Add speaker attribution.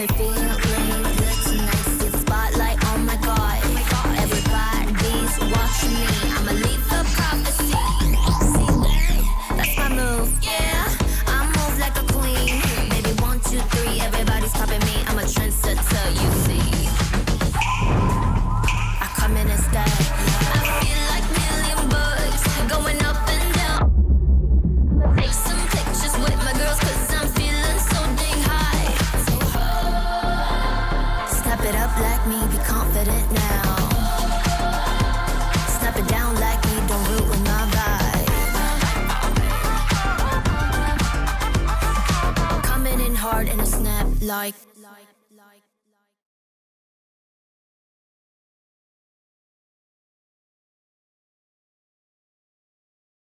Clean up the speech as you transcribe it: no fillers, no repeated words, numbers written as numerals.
Speaker 1: me feeling good tonight. See the spotlight, oh my God. Everybody's watching me. I'ma leave a prophecy. See that? That's my move, yeah. I move like a queen. Maybe 1, 2, 3, everybody's copying me. I'm a trendsetter, you see. I come in and stay. I feel like million bucks going up and down. Take some pictures with my girls, cause I'm feeling so dang high. Step it up like me, be confident now. Snap it down like me, don't ruin my vibe. Coming in hard and a snap like